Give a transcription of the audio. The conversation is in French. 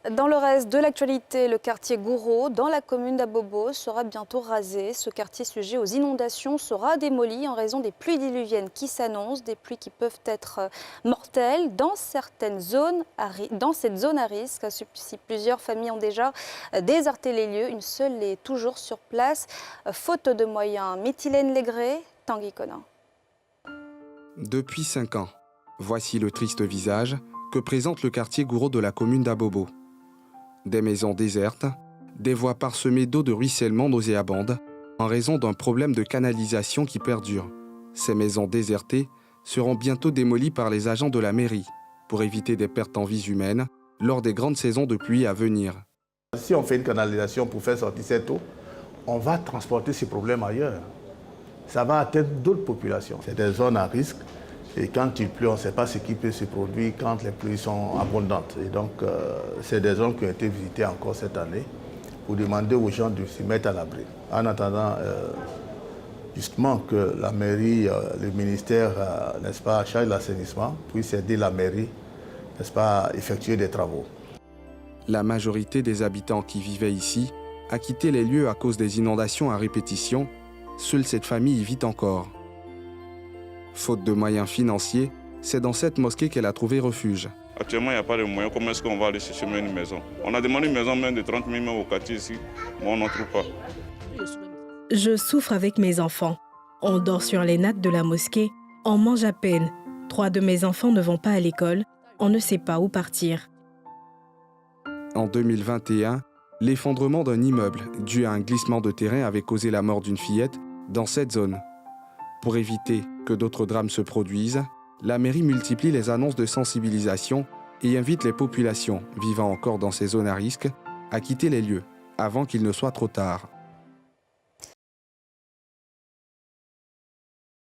Dans le reste de l'actualité, le quartier Gouraud, dans la commune d'Abobo, sera bientôt rasé. Ce quartier sujet aux inondations sera démoli en raison des pluies diluviennes qui s'annoncent, des pluies qui peuvent être mortelles dans cette zone à risque. Si plusieurs familles ont déjà déserté les lieux, une seule est toujours sur place, faute de moyens. Mithilène Légré, Tanguy Conin. Depuis 5 ans, voici le triste visage que présente le quartier Gouraud de la commune d'Abobo. Des maisons désertes, des voies parsemées d'eau de ruissellement nauséabondes en raison d'un problème de canalisation qui perdure. Ces maisons désertées seront bientôt démolies par les agents de la mairie pour éviter des pertes en vies humaines lors des grandes saisons de pluie à venir. Si on fait une canalisation pour faire sortir cette eau, on va transporter ces problèmes ailleurs. Ça va atteindre d'autres populations. C'est des zones à risque. Et quand il pleut, on ne sait pas ce qui peut se produire quand les pluies sont abondantes. Et donc, c'est des zones qui ont été visitées encore cette année pour demander aux gens de se mettre à l'abri. En attendant, justement, que la mairie, le ministère, n'est-ce pas, chargé de l'assainissement, puisse aider la mairie, n'est-ce pas, à effectuer des travaux. La majorité des habitants qui vivaient ici a quitté les lieux à cause des inondations à répétition. Seule cette famille y vit encore. Faute de moyens financiers, c'est dans cette mosquée qu'elle a trouvé refuge. Actuellement, il n'y a pas de moyens. Comment est-ce qu'on va aller chercher une maison? On a demandé une maison même de 30 000 au quartier ici, mais on n'en trouve pas. Je souffre avec mes enfants. On dort sur les nattes de la mosquée, on mange à peine. 3 de mes enfants ne vont pas à l'école, on ne sait pas où partir. En 2021, l'effondrement d'un immeuble dû à un glissement de terrain avait causé la mort d'une fillette dans cette zone. Pour éviter que d'autres drames se produisent, la mairie multiplie les annonces de sensibilisation et invite les populations vivant encore dans ces zones à risque à quitter les lieux avant qu'il ne soit trop tard.